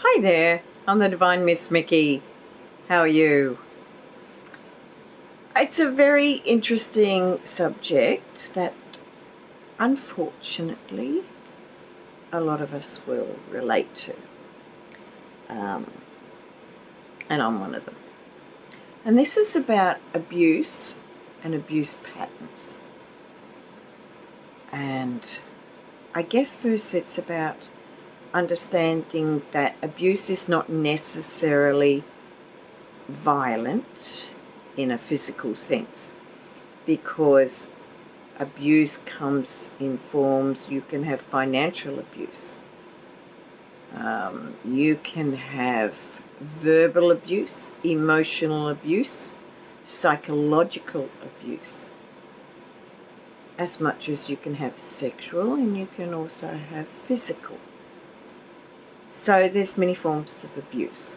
Hi there, I'm the Divine Miss Mickey. How are you? It's a very interesting subject that unfortunately a lot of us will relate to. Um, and I'm one of them. And this is about abuse and abuse patterns. And I guess first it's about understanding that abuse is not necessarily violent in a physical sense, because abuse comes in forms. You can have financial abuse, you can have verbal abuse, emotional abuse, psychological abuse, as much as you can have sexual, and you can also have physical. So there's many forms of abuse.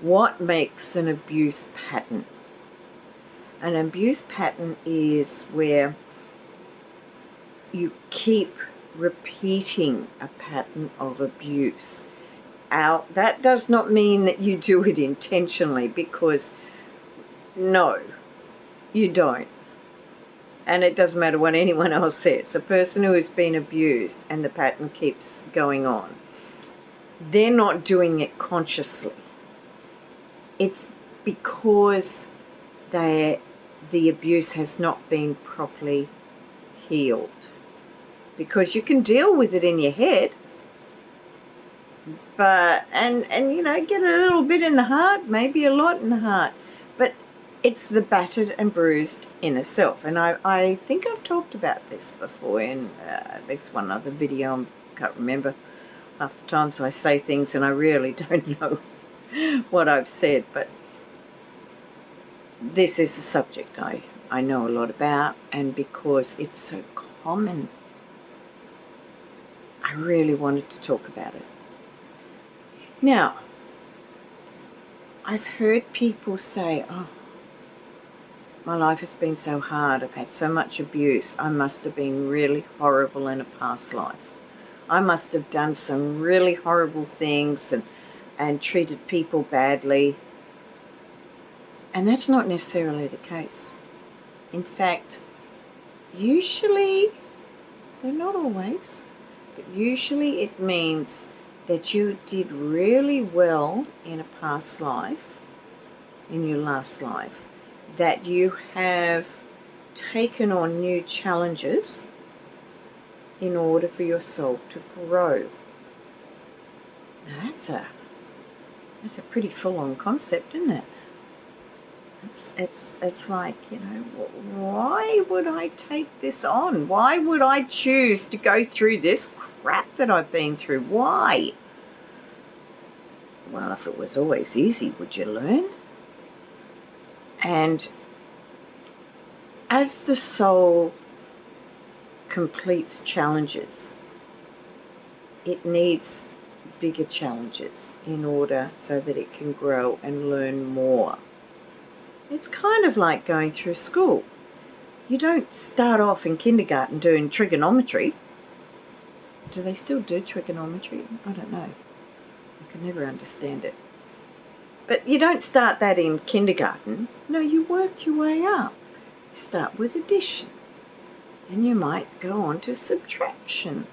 What makes an abuse pattern? An abuse pattern is where you keep repeating a pattern of abuse. That does not mean that you do it intentionally, because no, you don't. And it doesn't matter what anyone else says. A person who has been abused and the pattern keeps going on, they're not doing it consciously. It's because the abuse has not been properly healed. Because you can deal with it in your head, but and get a little bit in the heart, maybe a lot in the heart, but it's the battered and bruised inner self. And I think I've talked about this before in at least one other video. I can't remember half the times I say things and I really don't know what I've said, but this is a subject I know a lot about, and because it's so common, I really wanted to talk about it. Now, I've heard people say, oh, my life has been so hard, I've had so much abuse, I must have been really horrible in a past life. I must have done some really horrible things and treated people badly. And that's not necessarily the case. In fact, usually, but not always, but usually it means that you did really well in a past life, in your last life, that you have taken on new challenges in order for your soul to grow. Now that's a pretty full-on concept, isn't it? It's like, why would I take this on? Why would I choose to go through this crap that I've been through? Why? Well, if it was always easy, would you learn? And as the soul completes challenges, it needs bigger challenges in order so that it can grow and learn more. It's kind of like going through school. You don't start off in kindergarten doing trigonometry. Do they still do trigonometry? I don't know. I can never understand it. But you don't start that in kindergarten. No, you work your way up. You start with addition. Then you might go on to subtraction.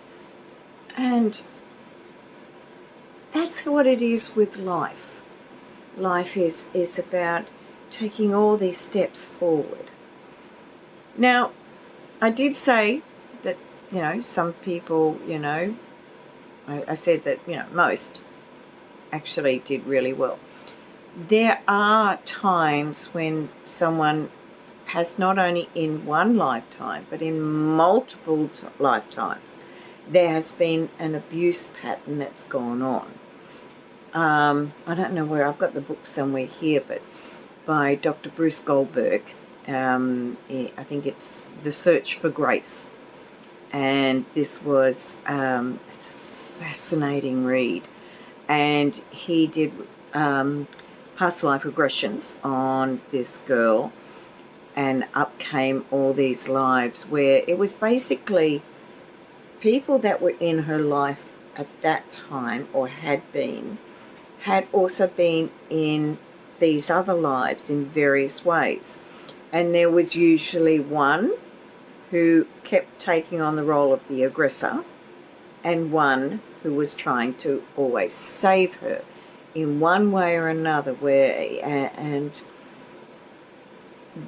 And that's what it is with life. Life is about taking all these steps forward. Now, I did say that, some people, I said that, most actually did really well. There are times when someone has, not only in one lifetime, but in multiple lifetimes, there has been an abuse pattern that's gone on. I don't know where, I've got the book somewhere here, but by Dr. Bruce Goldberg. I think it's The Search for Grace. And this was, it's a fascinating read. And he did past life regressions on this girl, and up came all these lives where it was basically people that were in her life at that time, or had also been in these other lives in various ways. And there was usually one who kept taking on the role of the aggressor, and one who was trying to always save her in one way or another. And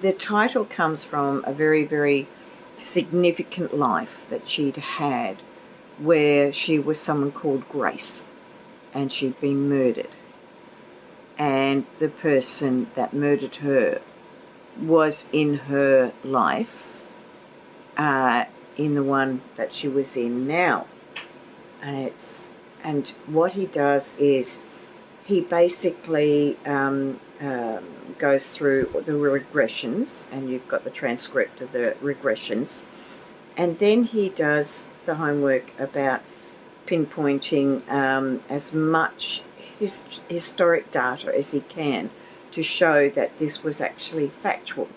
the title comes from a very, very significant life that she'd had, where she was someone called Grace, and she'd been murdered. And the person that murdered her was in her life, in the one that she was in now. And what he does is he basically goes through the regressions, and you've got the transcript of the regressions, and then he does the homework about pinpointing as much historic data as he can to show that this was actually factual.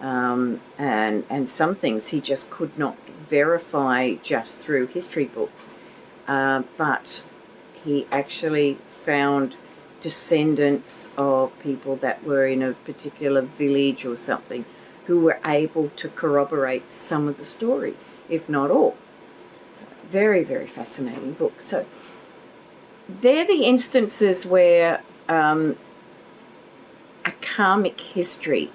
And some things he just could not verify just through history books. But he actually found descendants of people that were in a particular village or something who were able to corroborate some of the story, if not all. So, very, very fascinating book. So they're the instances where a karmic history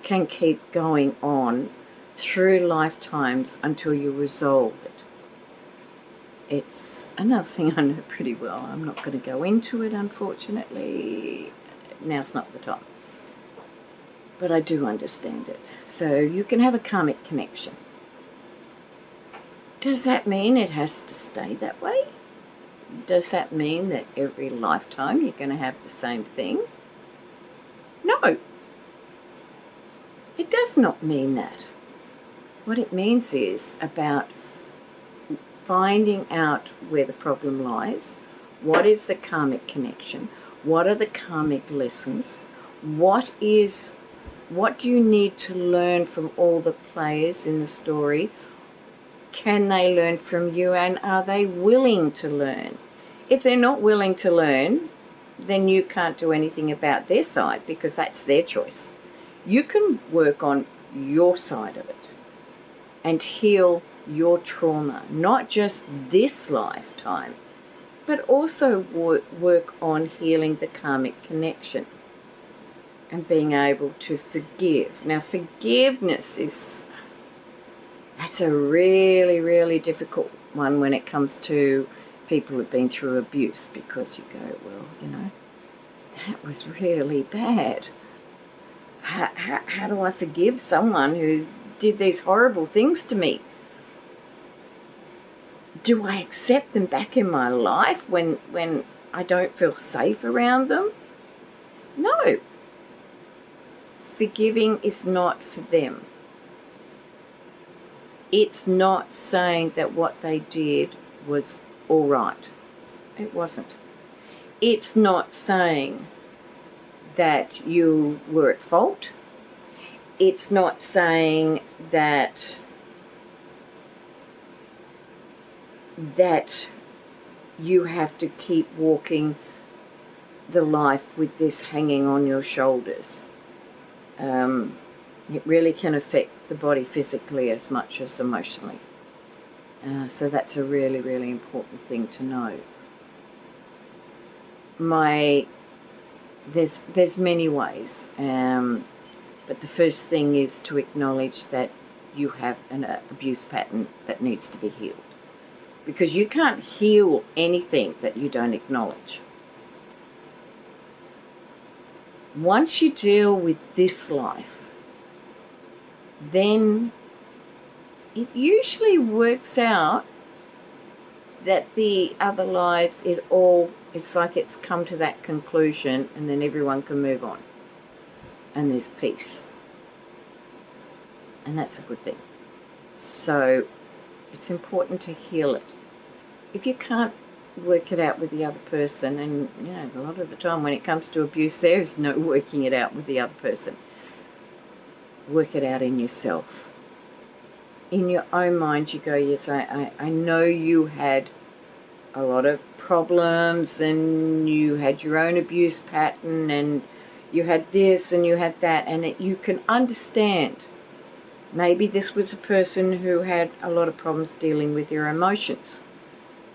can keep going on through lifetimes until you resolve it. It's another thing I know pretty well. I'm not going to go into it, unfortunately. Now's not the time. But I do understand it. So you can have a karmic connection. Does that mean it has to stay that way? Does that mean that every lifetime you're going to have the same thing? No. It does not mean that. What it means is about finding out where the problem lies. What is the karmic connection? What are the karmic lessons? What do you need to learn from all the players in the story? Can they learn from you, and are they willing to learn? If they're not willing to learn, then you can't do anything about their side, because that's their choice. You can work on your side of it and heal your trauma, not just this lifetime, but also work on healing the karmic connection and being able to forgive. Now, forgiveness that's a really, really difficult one when it comes to people who've been through abuse, because you go, well, that was really bad. How do I forgive someone who did these horrible things to me? Do I accept them back in my life when I don't feel safe around them? No. Forgiving is not for them. It's not saying that what they did was all right. It wasn't. It's not saying that you were at fault. It's not saying that you have to keep walking the life with this hanging on your shoulders. It really can affect the body physically as much as emotionally. So that's a really, really important thing to know. There's many ways, but the first thing is to acknowledge that you have an abuse pattern that needs to be healed. Because you can't heal anything that you don't acknowledge. Once you deal with this life, then it usually works out that the other lives, it's like it's come to that conclusion, and then everyone can move on. And there's peace. And that's a good thing. So it's important to heal it. If you can't work it out with the other person, and a lot of the time when it comes to abuse, there's no working it out with the other person. Work it out in yourself. In your own mind, you go, yes, I know you had a lot of problems, and you had your own abuse pattern, and you had this and you had that, and you can understand. Maybe this was a person who had a lot of problems dealing with their emotions.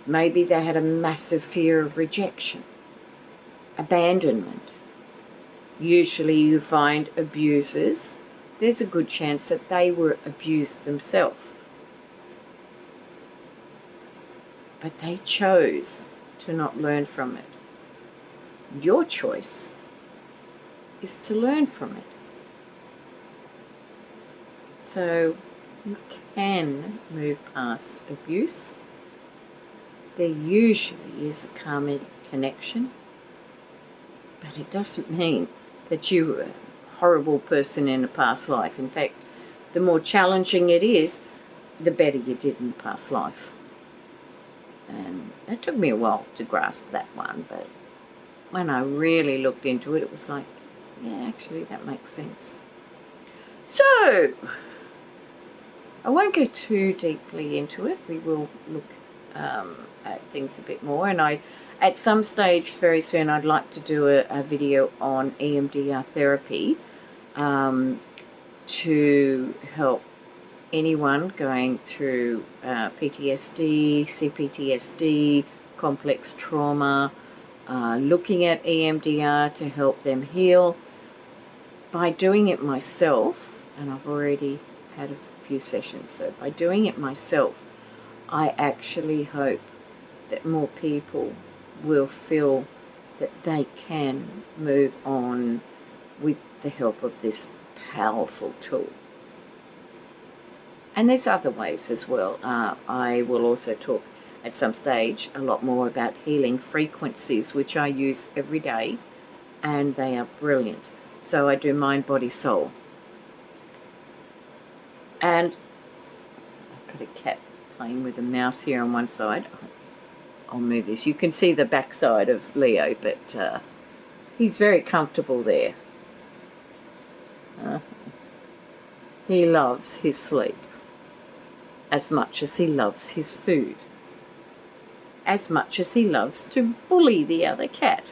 Maybe they had a massive fear of rejection, abandonment. Usually you find abusers, there's a good chance that they were abused themselves. But they chose to not learn from it. Your choice is to learn from it. So you can move past abuse. There usually is a karmic connection, but it doesn't mean that you were a horrible person in a past life. In fact, the more challenging it is, the better you did in the past life. And it took me a while to grasp that one, but when I really looked into it, it was like, yeah, actually that makes sense. So, I won't go too deeply into it. We will look at things a bit more, and at some stage very soon I'd like to do a video on EMDR therapy to help anyone going through PTSD, CPTSD, complex trauma, looking at EMDR to help them heal. By doing it myself, and I've already had a few sessions, so by doing it myself, I actually hope that more people will feel that they can move on with the help of this powerful tool. And there's other ways as well. I will also talk at some stage a lot more about healing frequencies, which I use every day, and they are brilliant. So I do mind, body, soul. And I've got a cat playing with a mouse here on one side. I'll move this. You can see the backside of Leo, but he's very comfortable there. He loves his sleep as much as he loves his food, as much as he loves to bully the other cat.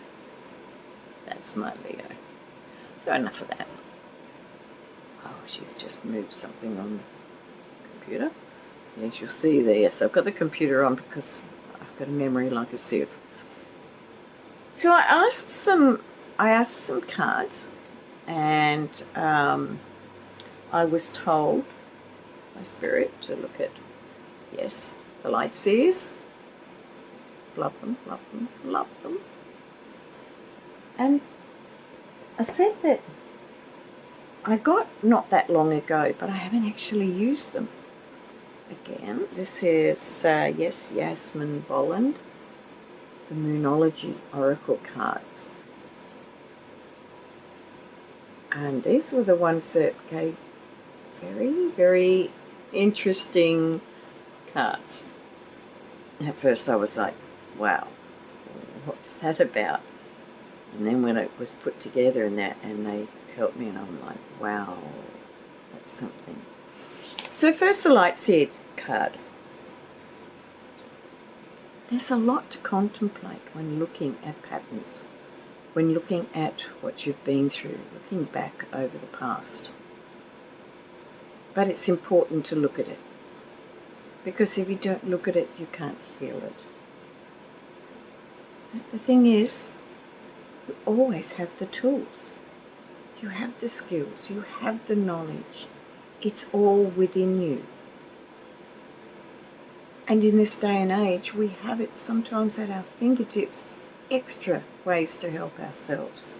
That's my Leo. So enough of that. Oh, she's just moved something on the computer. Yes, you'll see there. So I've got the computer on because I've got a memory like a sieve. So I asked some cards, and I was told by Spirit to look at, yes, the light seers. Love them, love them, love them. And I said that I got not that long ago, but I haven't actually used them. Again, this is, yes, Yasmin Bolland, the Moonology Oracle cards. And these were the ones that gave very, very interesting cards. At first I was like, wow, what's that about? And then when it was put together and they helped me, and I'm like, wow, that's something. So first the Lightseed card. There's a lot to contemplate when looking at patterns, when looking at what you've been through, looking back over the past. But it's important to look at it, because if you don't look at it, you can't heal it. The thing is, you always have the tools. You have the skills, you have the knowledge. It's all within you. And in this day and age, we have it sometimes at our fingertips, extra ways to help ourselves.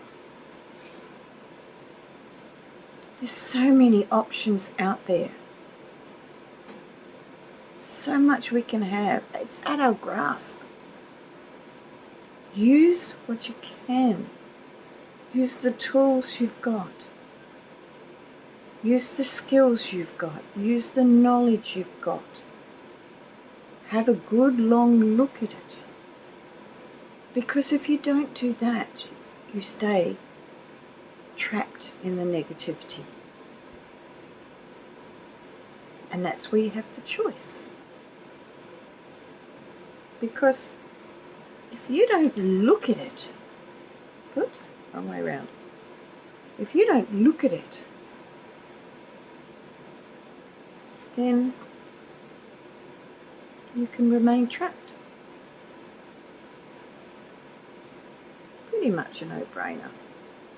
There's so many options out there. So much we can have. It's at our grasp. Use what you can. Use the tools you've got. Use the skills you've got. Use the knowledge you've got. Have a good long look at it. Because if you don't do that, you stay trapped in the negativity. And that's where you have the choice. Because if you don't look at it, oops, wrong way around. If you don't look at it, then you can remain trapped. Pretty much a no-brainer,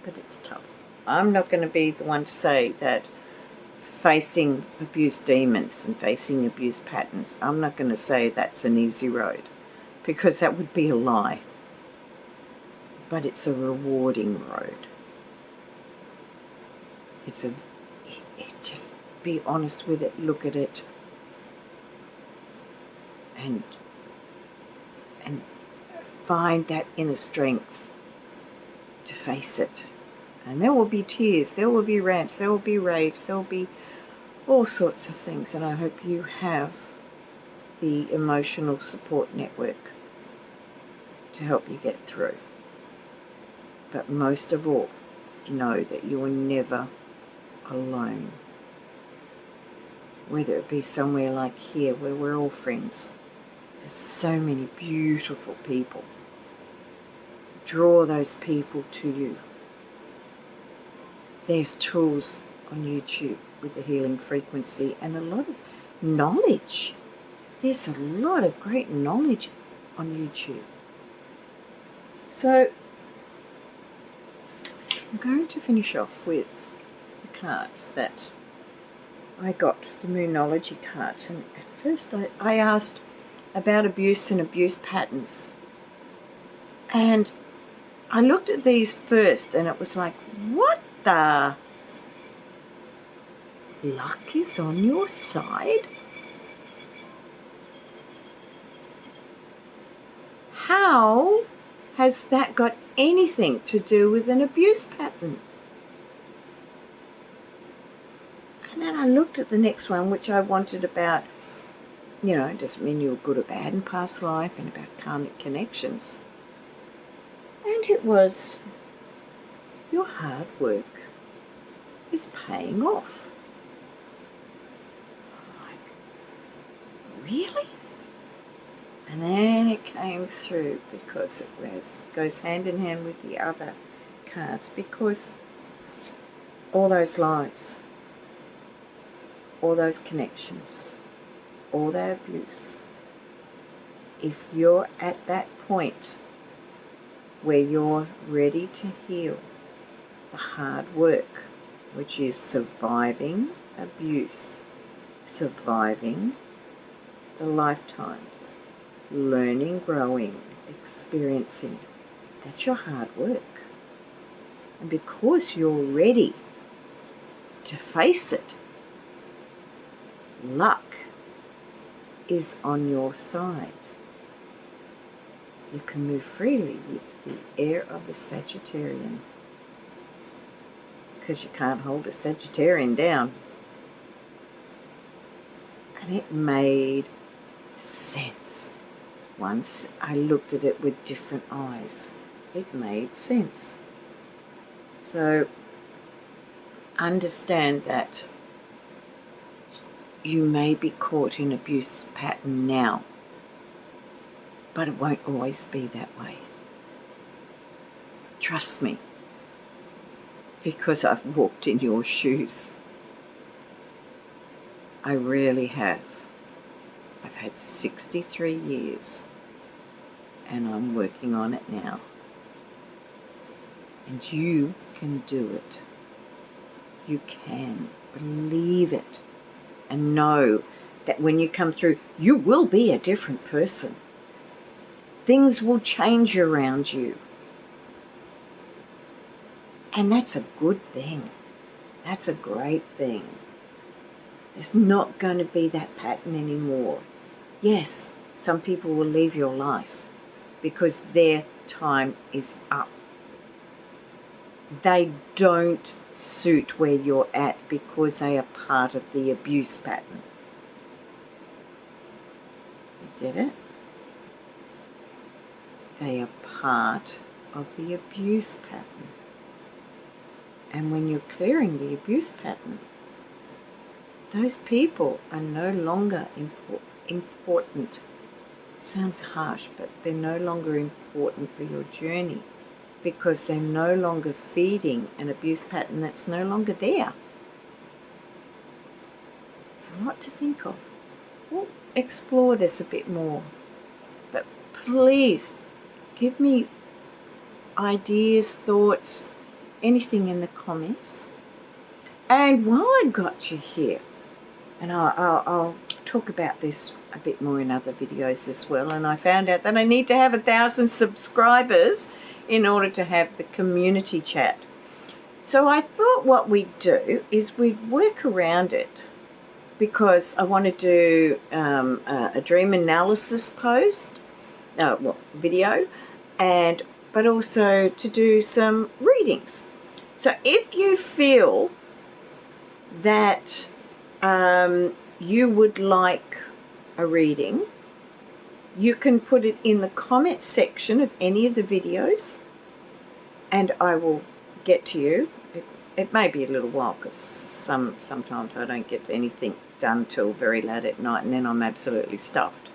but it's tough. I'm not going to be the one to say that facing abuse demons and facing abuse patterns, I'm not going to say that's an easy road, because that would be a lie. But it's a rewarding road. Just be honest with it, look at it, and find that inner strength to face it. And there will be tears, there will be rants, there will be raves, there will be all sorts of things, and I hope you have the emotional support network to help you get through. But most of all, know that you are never alone. Whether it be somewhere like here where we're all friends, there's so many beautiful people. Draw those people to you. There's tools on YouTube with the healing frequency and a lot of knowledge. There's a lot of great knowledge on YouTube. So I'm going to finish off with the cards that I got, the Moonology cards. And at first I asked about abuse and abuse patterns. And I looked at these first and it was like, what the? Luck is on your side? How has that got anything to do with an abuse pattern? And then I looked at the next one, which I wanted about, it doesn't mean you were good or bad in past life, and about karmic connections. And it was, your hard work is paying off. Like, really? And then it came through because it goes hand in hand with the other cards, because all those lives, all those connections, all that abuse, if you're at that point where you're ready to heal the hard work, which is surviving abuse, surviving the lifetimes, learning, growing, experiencing, that's your hard work. And because you're ready to face it, luck is on your side. You can move freely with the air of a Sagittarian, because you can't hold a Sagittarian down. And it made sense. Once I looked at it with different eyes, it made sense. So understand that you may be caught in abuse pattern now, but it won't always be that way. Trust me, because I've walked in your shoes. I really have. I've had 63 years and I'm working on it now. And you can do it. You can. Believe it. And know that when you come through, you will be a different person. Things will change around you. And that's a good thing. That's a great thing. There's not going to be that pattern anymore. Yes, some people will leave your life because their time is up. They don't suit where you're at because they are part of the abuse pattern. You get it? They are part of the abuse pattern. And when you're clearing the abuse pattern, those people are no longer important. Sounds harsh, but they're no longer important for your journey because they're no longer feeding an abuse pattern that's no longer there. It's a lot to think of. We'll explore this a bit more. But please, give me ideas, thoughts, anything in the comments. And while I got you here, and I'll talk about this a bit more in other videos as well, and I found out that I need to have 1,000 subscribers in order to have the community chat. So I thought what we'd do is we'd work around it, because I want to do a dream analysis video, but also to do some readings. So if you feel that you would like a reading, you can put it in the comment section of any of the videos and I will get to you. It may be a little while because sometimes I don't get anything done till very late at night and then I'm absolutely stuffed.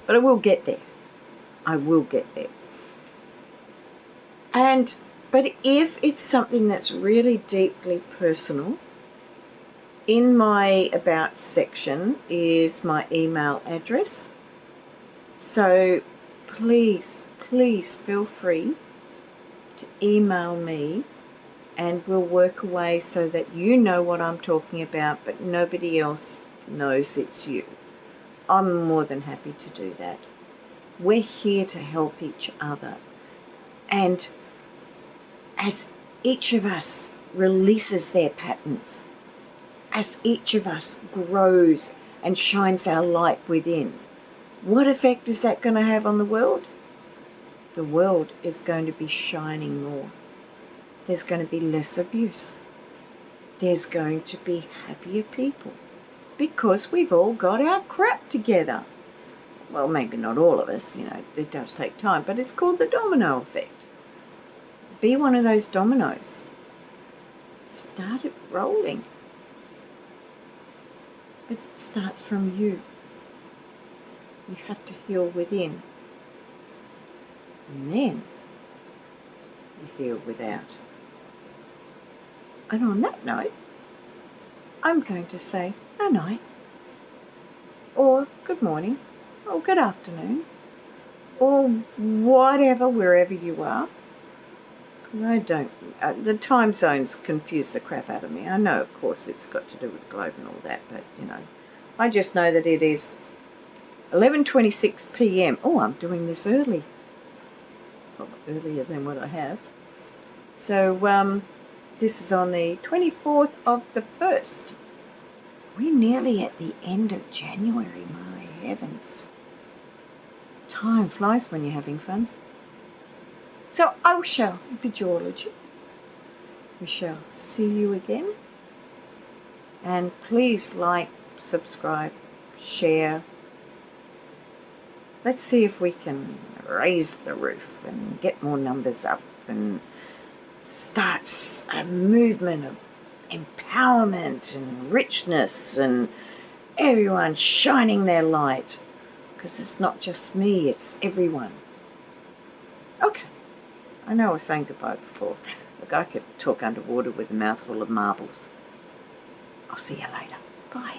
But I will get there. I will get there. But if it's something that's really deeply personal, in my About section is my email address. So please feel free to email me and we'll work away so that you know what I'm talking about, but nobody else knows it's you. I'm more than happy to do that. We're here to help each other. And as each of us releases their patterns, as each of us grows and shines our light within, what effect is that going to have on the world? The world is going to be shining more. There's going to be less abuse. There's going to be happier people because we've all got our crap together. Well, maybe not all of us, it does take time, but it's called the domino effect. Be one of those dominoes. Start it rolling. But it starts from you. You have to heal within. And then you heal without. And on that note, I'm going to say night-night, or good morning, or good afternoon, or whatever, wherever you are. I don't, the time zones confuse the crap out of me. I know, of course, it's got to do with globe and all that, but, I just know that it is 11:26 p.m. Oh, I'm doing this early. Well, earlier than what I have. So, this is on the 24th of the 1st. We're nearly at the end of January, my heavens. Time flies when you're having fun. So I shall bid you all adieu. We shall see you again. And please like, subscribe, share. Let's see if we can raise the roof and get more numbers up and start a movement of empowerment and richness and everyone shining their light. Because it's not just me, it's everyone. Okay. I know I was saying goodbye before. Look, I could talk underwater with a mouthful of marbles. I'll see you later. Bye.